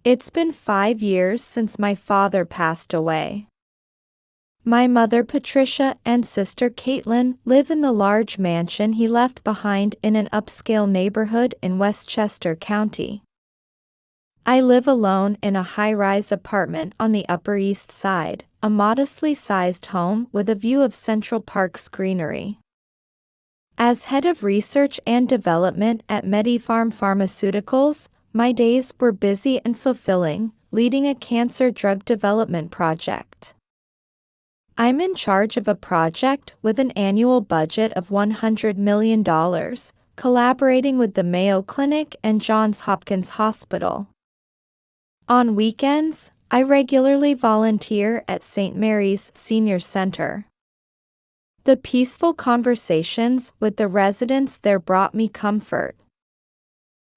It's been 5 years since my father passed away. My mother Patricia and sister Caitlin live in the large mansion he left behind in an upscale neighborhood in Westchester County. I live alone in a high-rise apartment on the Upper East Side, a modestly sized home with a view of Central Park's greenery. As head of research and development at MediPharm Pharmaceuticals, my days were busy and fulfilling, leading a cancer drug development project. I'm in charge of a project with an annual budget of $100 million, collaborating with the Mayo Clinic and Johns Hopkins Hospital. On weekends, I regularly volunteer at St. Mary's Senior Center. The peaceful conversations with the residents there brought me comfort.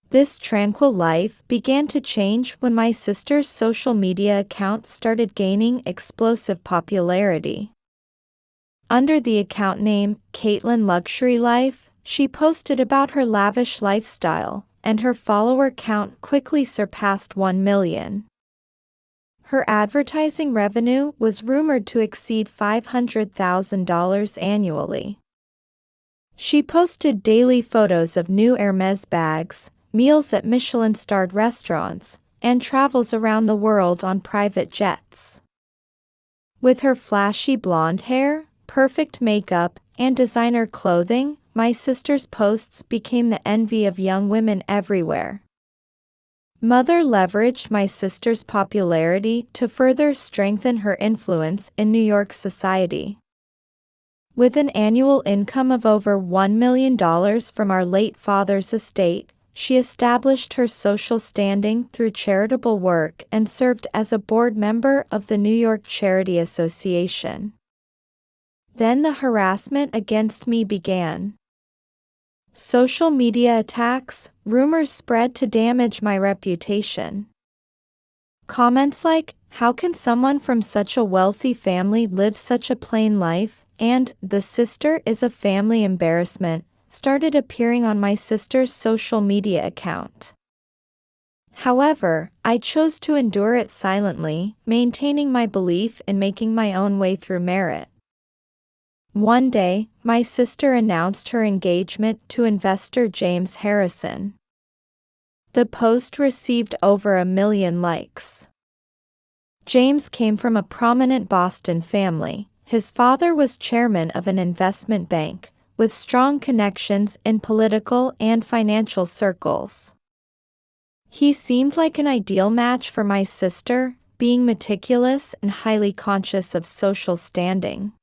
This tranquil life began to change when my sister's social media account started gaining explosive popularity. Under the account name Caitlin Luxury Life, she posted about her lavish lifestyle, and her follower count quickly surpassed 1 million. Her advertising revenue was rumored to exceed $500,000 annually. She posted daily photos of new Hermes bags, meals at Michelin-starred restaurants, and travels around the world on private jets. With her flashy blonde hair, perfect makeup, and designer clothing, my sister's posts became the envy of young women everywhere. Mother leveraged my sister's popularity to further strengthen her influence in New York society. With an annual income of over $1 million from our late father's estate, she established her social standing through charitable work and served as a board member of the New York Charity Association. Then the harassment against me began. Social media attacks, rumors spread to damage my reputation. Comments like, "How can someone from such a wealthy family live such a plain life?" and "The sister is a family embarrassment," started appearing on my sister's social media account. However, I chose to endure it silently, maintaining my belief in making my own way through merit. One day, my sister announced her engagement to investor James Harrison. The post received over 1 million likes. James came from a prominent Boston family. His father was chairman of an investment bank, with strong connections in political and financial circles. He seemed like an ideal match for my sister, being meticulous and highly conscious of social standing.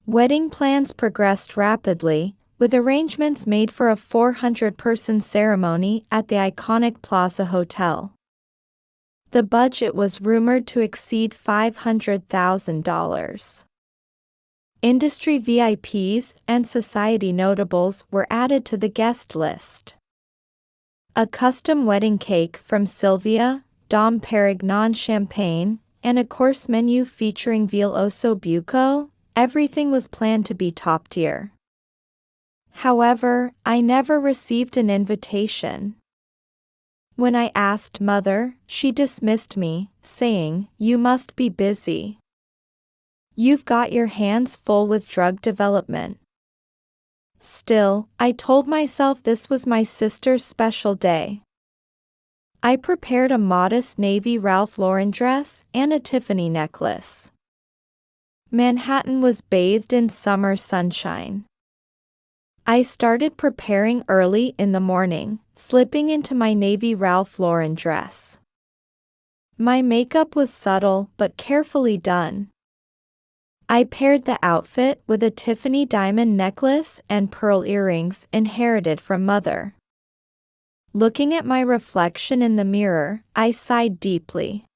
Wedding plans progressed rapidly, with arrangements made for a 400-person ceremony at the iconic Plaza Hotel. The budget was rumored to exceed $500,000. Industry VIPs and society notables were added to the guest list. A custom wedding cake from Sylvia, Dom Perignon champagne, and a course menu featuring veal osso buco. Everything was planned to be top tier. However, I never received an invitation. When I asked Mother, she dismissed me, saying, "You must be busy. You've got your hands full with drug development." Still, I told myself this was my sister's special day. I prepared a modest navy Ralph Lauren dress and a Tiffany necklace. Manhattan was bathed in summer sunshine. I started preparing early in the morning, slipping into my navy Ralph Lauren dress. My makeup was subtle but carefully done. I paired the outfit with a Tiffany diamond necklace and pearl earrings inherited from Mother. Looking at my reflection in the mirror, I sighed deeply.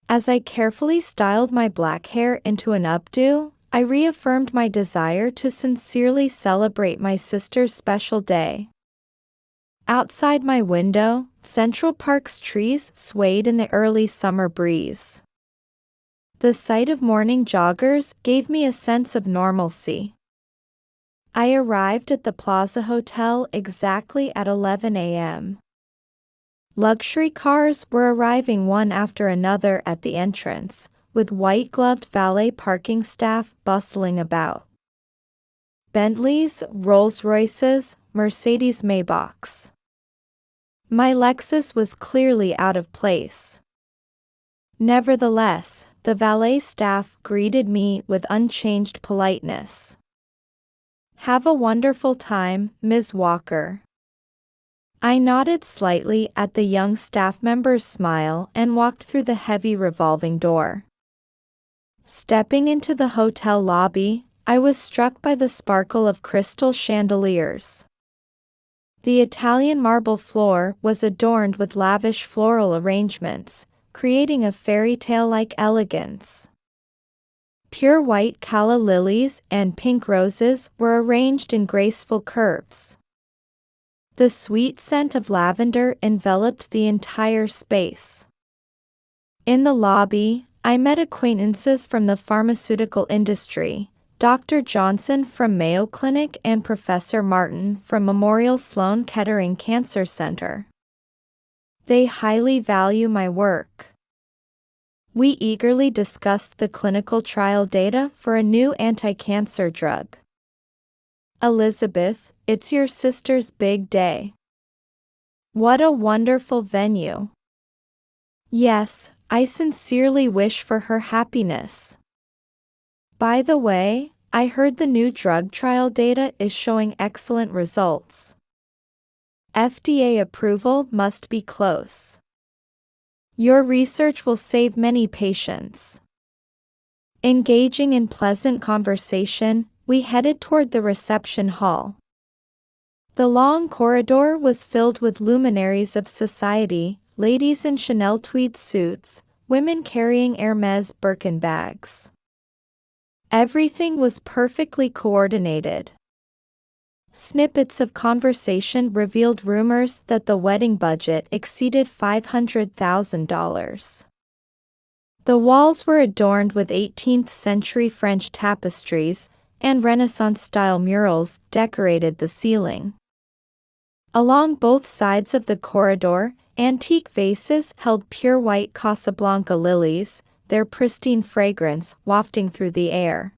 As I carefully styled my black hair into an updo, I reaffirmed my desire to sincerely celebrate my sister's special day. Outside my window, Central Park's trees swayed in the early summer breeze. The sight of morning joggers gave me a sense of normalcy. I arrived at the Plaza Hotel exactly at 11 a.m. Luxury cars were arriving one after another at the entrance, with white-gloved valet parking staff bustling about. Bentleys, Rolls-Royces, Mercedes Maybachs. My Lexus was clearly out of place. Nevertheless, the valet staff greeted me with unchanged politeness. "Have a wonderful time, Ms. Walker." I nodded slightly at the young staff member's smile and walked through the heavy revolving door. Stepping into the hotel lobby, I was struck by the sparkle of crystal chandeliers. The Italian marble floor was adorned with lavish floral arrangements, creating a fairy tale-like elegance. Pure white calla lilies and pink roses were arranged in graceful curves. The sweet scent of lavender enveloped the entire space. In the lobby, I met acquaintances from the pharmaceutical industry, Dr. Johnson from Mayo Clinic and Professor Martin from Memorial Sloan Kettering Cancer Center. They highly value my work. We eagerly discussed the clinical trial data for a new anti-cancer drug. "Elizabeth, it's your sister's big day. What a wonderful venue." "Yes, I sincerely wish for her happiness. By the way, I heard the new drug trial data is showing excellent results. FDA approval must be close. Your research will save many patients." Engaging in pleasant conversation, we headed toward the reception hall. The long corridor was filled with luminaries of society, ladies in Chanel tweed suits, women carrying Hermès Birkin bags. Everything was perfectly coordinated. Snippets of conversation revealed rumors that the wedding budget exceeded $500,000. The walls were adorned with 18th-century French tapestries, and Renaissance-style murals decorated the ceiling. Along both sides of the corridor, antique vases held pure white Casablanca lilies, their pristine fragrance wafting through the air.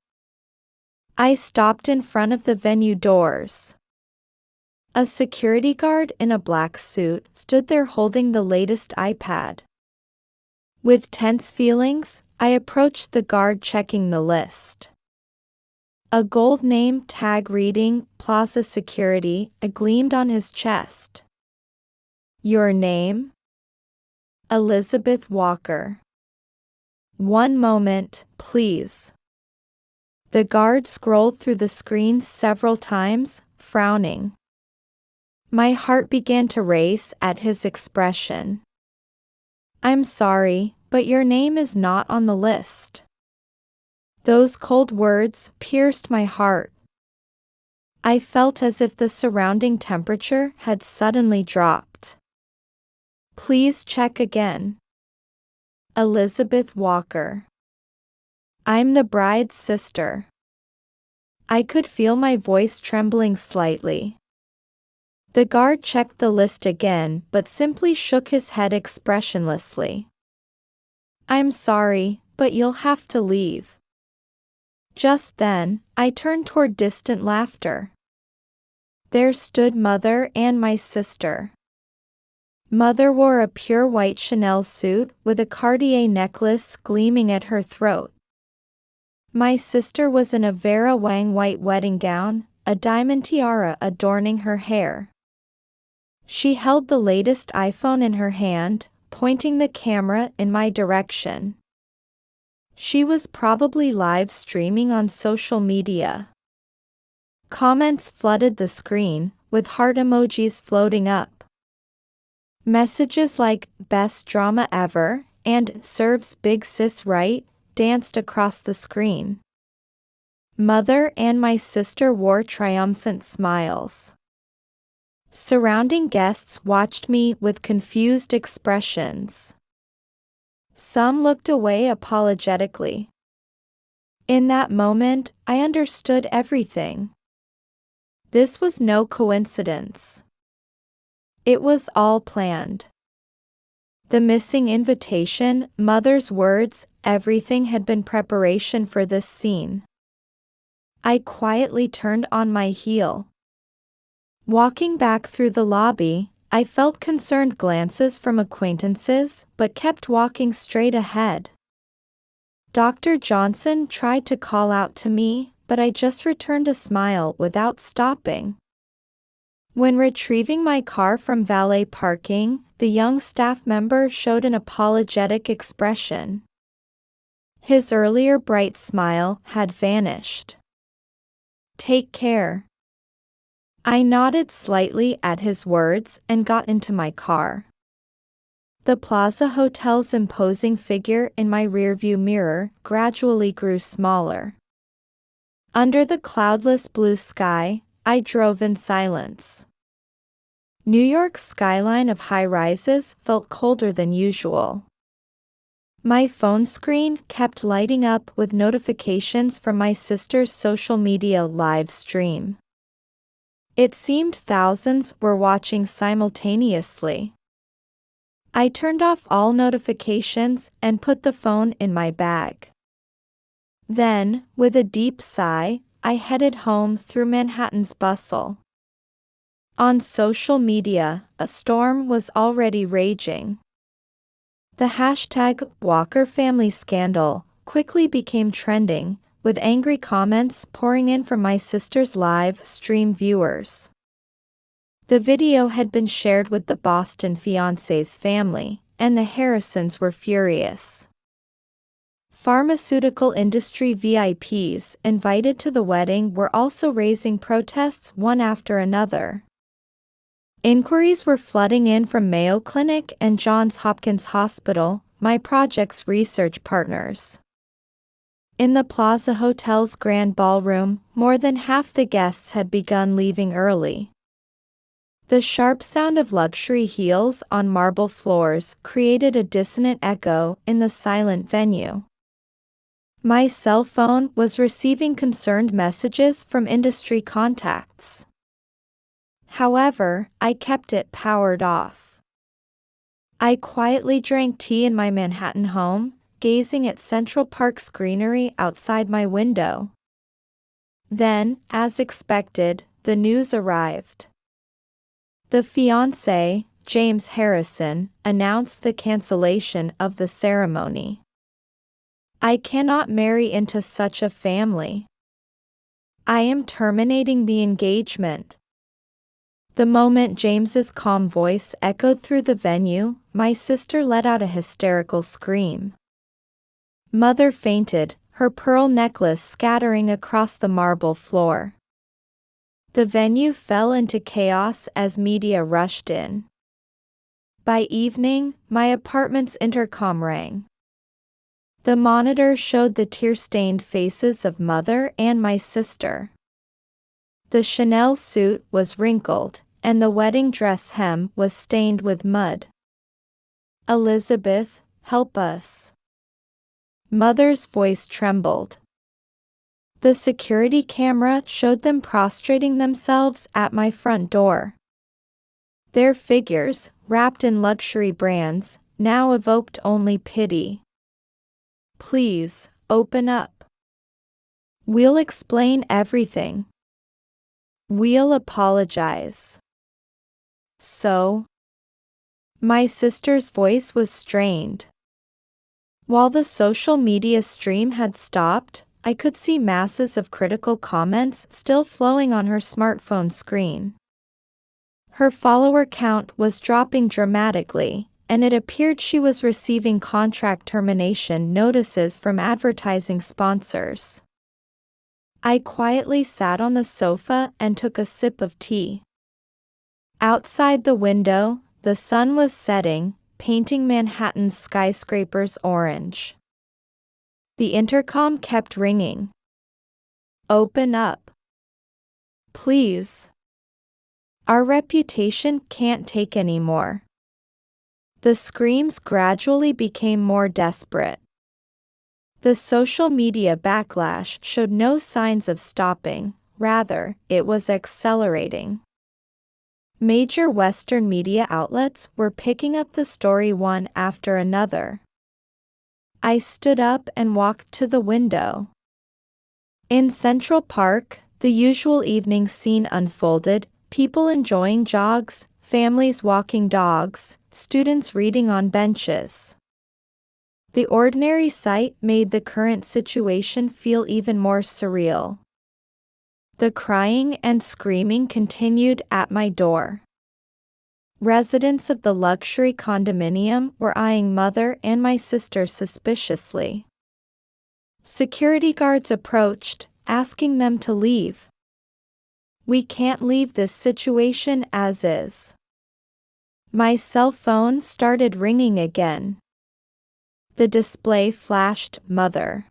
I stopped in front of the venue doors. A security guard in a black suit stood there holding the latest iPad. With tense feelings, I approached the guard checking the list. A gold name tag reading Plaza Security gleamed on his chest. "Your name?" "Elizabeth Walker." "One moment, please." The guard scrolled through the screens several times, frowning. My heart began to race at his expression. "I'm sorry, but your name is not on the list." Those cold words pierced my heart. I felt as if the surrounding temperature had suddenly dropped. "Please check again." "Elizabeth Walker. I'm the bride's sister." I could feel my voice trembling slightly. The guard checked the list again but simply shook his head expressionlessly. "I'm sorry, but you'll have to leave." Just then, I turned toward distant laughter. There stood Mother and my sister. Mother wore a pure white Chanel suit with a Cartier necklace gleaming at her throat. My sister was in a Vera Wang white wedding gown, a diamond tiara adorning her hair. She held the latest iPhone in her hand, pointing the camera in my direction. She was probably live streaming on social media. Comments flooded the screen, with heart emojis floating up. Messages like "best drama ever" and "serves big sis right" danced across the screen. Mother and my sister wore triumphant smiles. Surrounding guests watched me with confused expressions. Some looked away apologetically. In that moment, I understood everything. This was no coincidence. It was all planned. The missing invitation, mother's words, everything had been preparation for this scene. I quietly turned on my heel. Walking back through the lobby, I felt concerned glances from acquaintances, but kept walking straight ahead. Dr. Johnson tried to call out to me, but I just returned a smile without stopping. When retrieving my car from valet parking, the young staff member showed an apologetic expression. His earlier bright smile had vanished. "Take care." I nodded slightly at his words and got into my car. The Plaza Hotel's imposing figure in my rearview mirror gradually grew smaller. Under the cloudless blue sky, I drove in silence. New York's skyline of high-rises felt colder than usual. My phone screen kept lighting up with notifications from my sister's social media live stream. It seemed thousands were watching simultaneously. I turned off all notifications and put the phone in my bag. Then, with a deep sigh, I headed home through Manhattan's bustle. On social media, a storm was already raging. The hashtag Walker Family Scandal quickly became trending, with angry comments pouring in from my sister's live stream viewers. The video had been shared with the Boston fiancé's family, and the Harrisons were furious. Pharmaceutical industry VIPs invited to the wedding were also raising protests one after another. Inquiries were flooding in from Mayo Clinic and Johns Hopkins Hospital, my project's research partners. In the Plaza Hotel's grand ballroom, more than half the guests had begun leaving early. The sharp sound of luxury heels on marble floors created a dissonant echo in the silent venue. My cell phone was receiving concerned messages from industry contacts. However, I kept it powered off. I quietly drank tea in my Manhattan home, gazing at Central Park's greenery outside my window. Then, as expected, the news arrived. The fiancé, James Harrison, announced the cancellation of the ceremony. "I cannot marry into such a family. I am terminating the engagement." The moment James's calm voice echoed through the venue, my sister let out a hysterical scream. Mother fainted, her pearl necklace scattering across the marble floor. The venue fell into chaos as media rushed in. By evening, my apartment's intercom rang. The monitor showed the tear-stained faces of mother and my sister. The Chanel suit was wrinkled, and the wedding dress hem was stained with mud. "Elizabeth, help us." Mother's voice trembled. The security camera showed them prostrating themselves at my front door. Their figures, wrapped in luxury brands, now evoked only pity. "Please, open up. We'll explain everything. We'll apologize." "So?" My sister's voice was strained. While the social media stream had stopped, I could see masses of critical comments still flowing on her smartphone screen. Her follower count was dropping dramatically, and it appeared she was receiving contract termination notices from advertising sponsors. I quietly sat on the sofa and took a sip of tea. Outside the window, the sun was setting, painting Manhattan's skyscrapers orange. The intercom kept ringing. "Open up. Please. Our reputation can't take any more." The screams gradually became more desperate. The social media backlash showed no signs of stopping, rather, it was accelerating. Major Western media outlets were picking up the story one after another. I stood up and walked to the window. In Central Park, the usual evening scene unfolded, people enjoying jogs, families walking dogs, students reading on benches. The ordinary sight made the current situation feel even more surreal. The crying and screaming continued at my door. Residents of the luxury condominium were eyeing mother and my sister suspiciously. Security guards approached, asking them to leave. "We can't leave this situation as is." My cell phone started ringing again. The display flashed "Mother."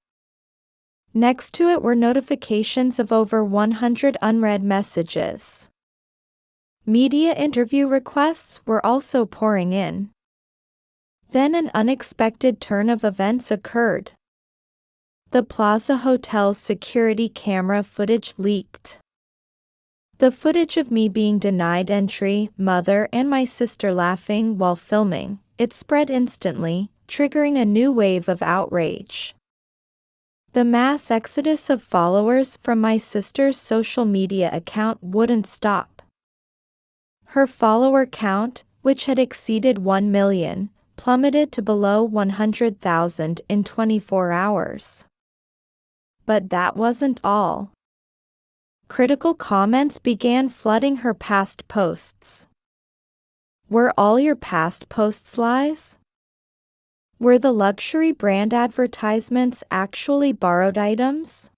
Next to it were notifications of over 100 unread messages. Media interview requests were also pouring in. Then an unexpected turn of events occurred. The Plaza Hotel's security camera footage leaked. The footage of me being denied entry, mother and my sister laughing while filming, it spread instantly, triggering a new wave of outrage. The mass exodus of followers from my sister's social media account wouldn't stop. Her follower count, which had exceeded 1 million, plummeted to below 100,000 in 24 hours. But that wasn't all. Critical comments began flooding her past posts. Were all your past posts lies? Were the luxury brand advertisements actually borrowed items?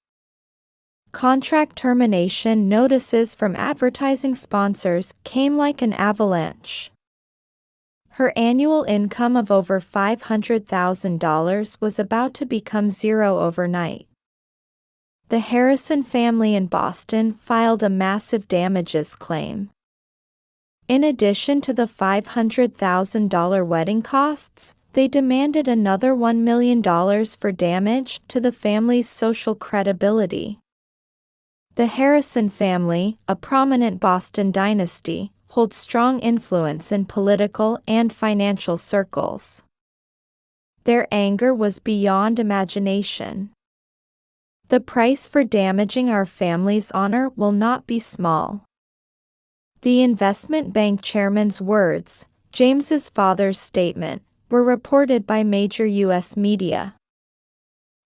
Contract termination notices from advertising sponsors came like an avalanche. Her annual income of over $500,000 was about to become zero overnight. The Harrison family in Boston filed a massive damages claim. In addition to the $500,000 wedding costs, they demanded another $1 million for damage to the family's social credibility. The Harrison family, a prominent Boston dynasty, holds strong influence in political and financial circles. Their anger was beyond imagination. "The price for damaging our family's honor will not be small." The investment bank chairman's words, James's father's statement, were reported by major U.S. media.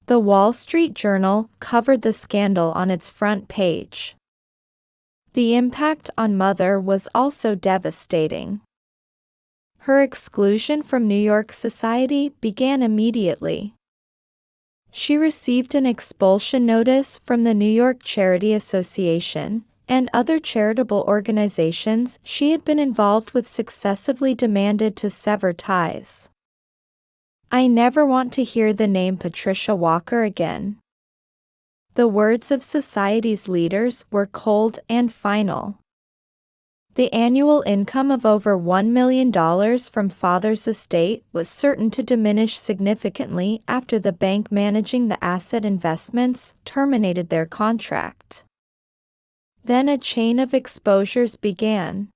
The Wall Street Journal covered the scandal on its front page. The impact on mother was also devastating. Her exclusion from New York society began immediately. She received an expulsion notice from the New York Charity Association and other charitable organizations she had been involved with successively demanded to sever ties. "I never want to hear the name Patricia Walker again." The words of society's leaders were cold and final. The annual income of over $1 million from father's estate was certain to diminish significantly after the bank managing the asset investments terminated their contract. Then a chain of exposures began.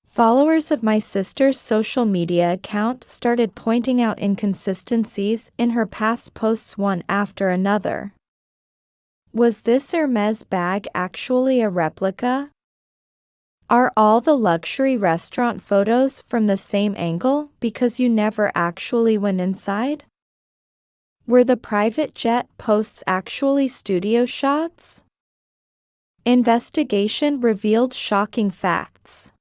Followers of my sister's social media account started pointing out inconsistencies in her past posts one after another. Was this Hermes bag actually a replica? Are all the luxury restaurant photos from the same angle because you never actually went inside? Were the private jet posts actually studio shots? Investigation revealed shocking facts.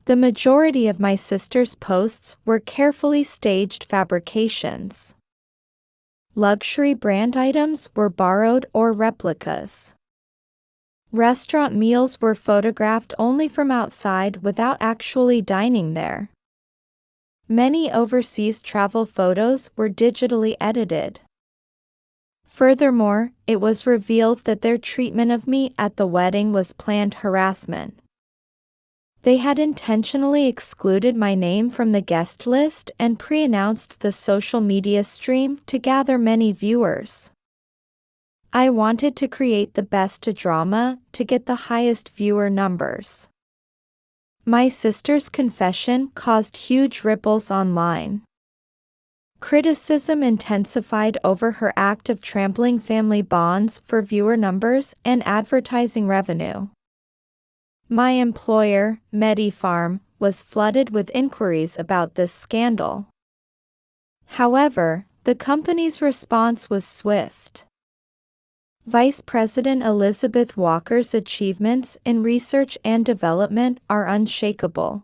The majority of my sister's posts were carefully staged fabrications. Luxury brand items were borrowed or replicas. Restaurant meals were photographed only from outside without actually dining there. Many overseas travel photos were digitally edited. Furthermore, it was revealed that their treatment of me at the wedding was planned harassment. They had intentionally excluded my name from the guest list and pre-announced the social media stream to gather many viewers. I wanted to create the best drama to get the highest viewer numbers. My sister's confession caused huge ripples online. Criticism intensified over her act of trampling family bonds for viewer numbers and advertising revenue. My employer, MediFarm, was flooded with inquiries about this scandal. However, the company's response was swift. Vice President Elizabeth Walker's achievements in research and development are unshakable.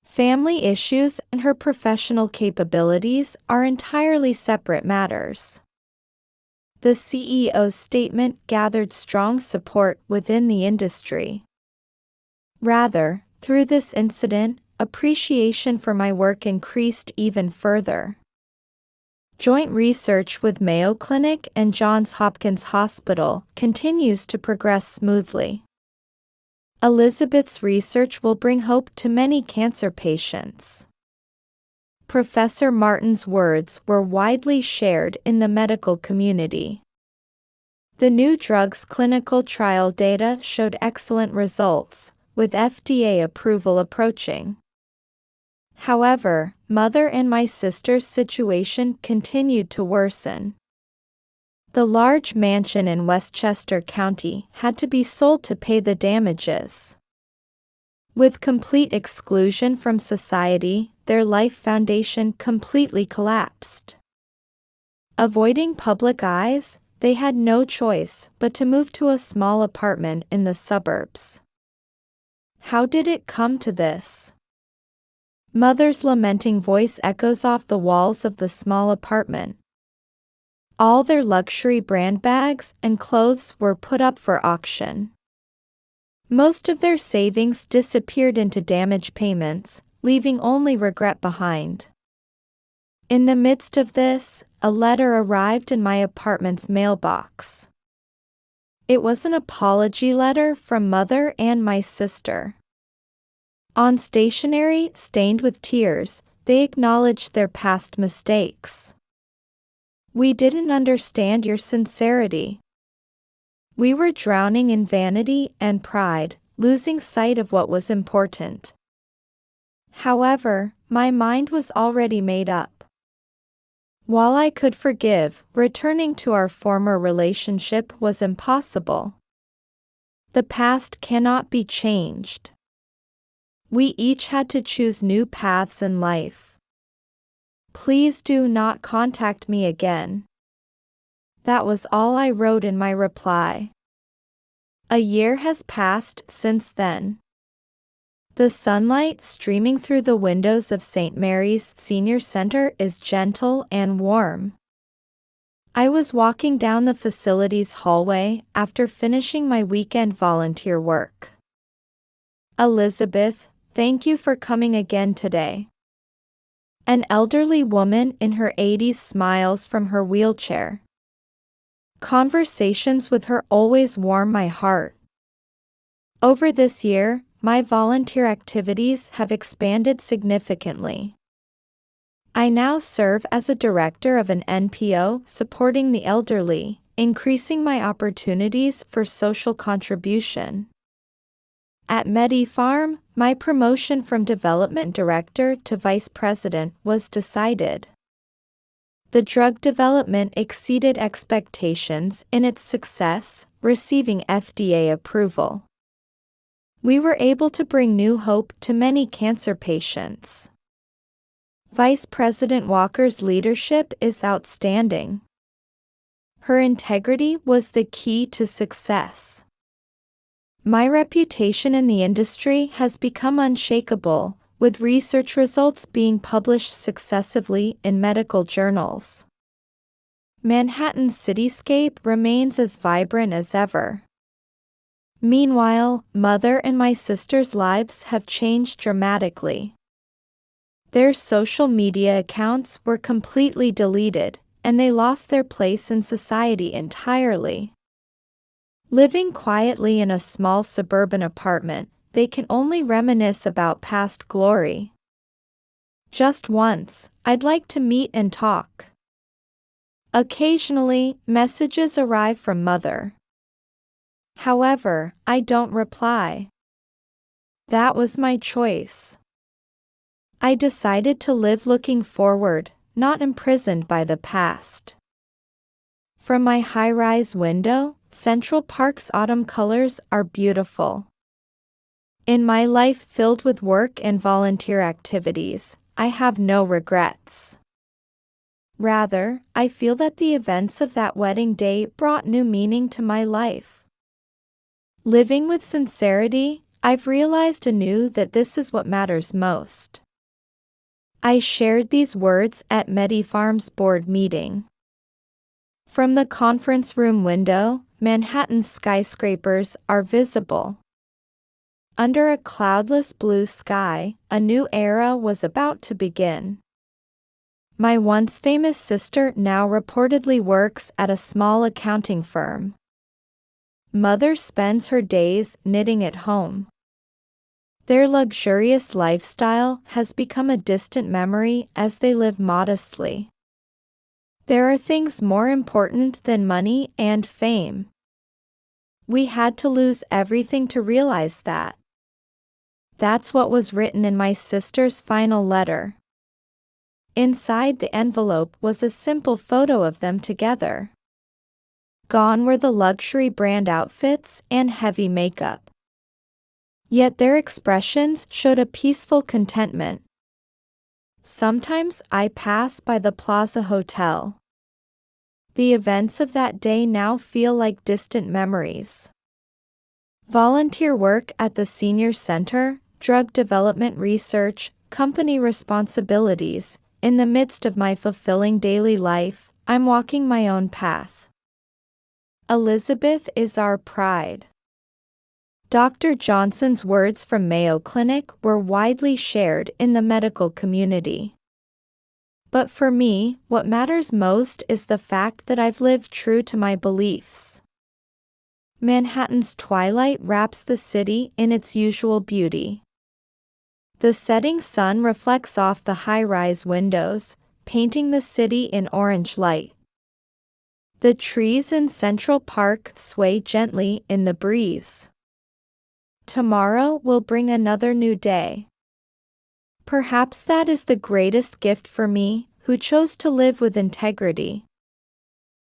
Family issues and her professional capabilities are entirely separate matters. The CEO's statement gathered strong support within the industry. Rather, through this incident, appreciation for my work increased even further. Joint research with Mayo Clinic and Johns Hopkins Hospital continues to progress smoothly. Elizabeth's research will bring hope to many cancer patients. Professor Martin's words were widely shared in the medical community. The new drug's clinical trial data showed excellent results, with FDA approval approaching. However, Mother and my sister's situation continued to worsen. The large mansion in Westchester County had to be sold to pay the damages. With complete exclusion from society, their life foundation completely collapsed. Avoiding public eyes, they had no choice but to move to a small apartment in the suburbs. How did it come to this? Mother's lamenting voice echoes off the walls of the small apartment. All their luxury brand bags and clothes were put up for auction. Most of their savings disappeared into damage payments, leaving only regret behind. In the midst of this, a letter arrived in my apartment's mailbox. It was an apology letter from Mother and my sister. On stationery stained with tears, they acknowledged their past mistakes. We didn't understand your sincerity. We were drowning in vanity and pride, losing sight of what was important. However, my mind was already made up. While I could forgive, returning to our former relationship was impossible. The past cannot be changed. We each had to choose new paths in life. Please do not contact me again. That was all I wrote in my reply. A year has passed since then. The sunlight streaming through the windows of St. Mary's Senior Center is gentle and warm. I was walking down the facility's hallway after finishing my weekend volunteer work. Elizabeth, thank you for coming again today. An elderly woman in her 80s smiles from her wheelchair. Conversations with her always warm my heart. Over this year, my volunteer activities have expanded significantly. I now serve as a director of an NPO supporting the elderly, increasing my opportunities for social contribution. At MediFarm, my promotion from development director to vice president was decided. The drug development exceeded expectations in its success, receiving FDA approval. We were able to bring new hope to many cancer patients. Vice President Walker's leadership is outstanding. Her integrity was the key to success. My reputation in the industry has become unshakable, with research results being published successively in medical journals. Manhattan's cityscape remains as vibrant as ever. Meanwhile, Mother and my sister's lives have changed dramatically. Their social media accounts were completely deleted, and they lost their place in society entirely. Living quietly in a small suburban apartment, they can only reminisce about past glory. Just once, I'd like to meet and talk. Occasionally, messages arrive from Mother. However, I don't reply. That was my choice. I decided to live looking forward, not imprisoned by the past. From my high-rise window, Central Park's autumn colors are beautiful. In my life filled with work and volunteer activities, I have no regrets. Rather, I feel that the events of that wedding day brought new meaning to my life. Living with sincerity, I've realized anew that this is what matters most. I shared these words at MediFarm's board meeting. From the conference room window, Manhattan's skyscrapers are visible. Under a cloudless blue sky, a new era was about to begin. My once famous sister now reportedly works at a small accounting firm. Mother spends her days knitting at home. Their luxurious lifestyle has become a distant memory as they live modestly. There are things more important than money and fame. We had to lose everything to realize that. That's what was written in my sister's final letter. Inside the envelope was a simple photo of them together. Gone were the luxury brand outfits and heavy makeup. Yet their expressions showed a peaceful contentment. Sometimes I pass by the Plaza Hotel. The events of that day now feel like distant memories. Volunteer work at the Senior Center, drug development research, company responsibilities. In the midst of my fulfilling daily life, I'm walking my own path. Elizabeth is our pride. Dr. Johnson's words from Mayo Clinic were widely shared in the medical community. But for me, what matters most is the fact that I've lived true to my beliefs. Manhattan's twilight wraps the city in its usual beauty. The setting sun reflects off the high-rise windows, painting the city in orange light. The trees in Central Park sway gently in the breeze. Tomorrow will bring another new day. Perhaps that is the greatest gift for me, who chose to live with integrity.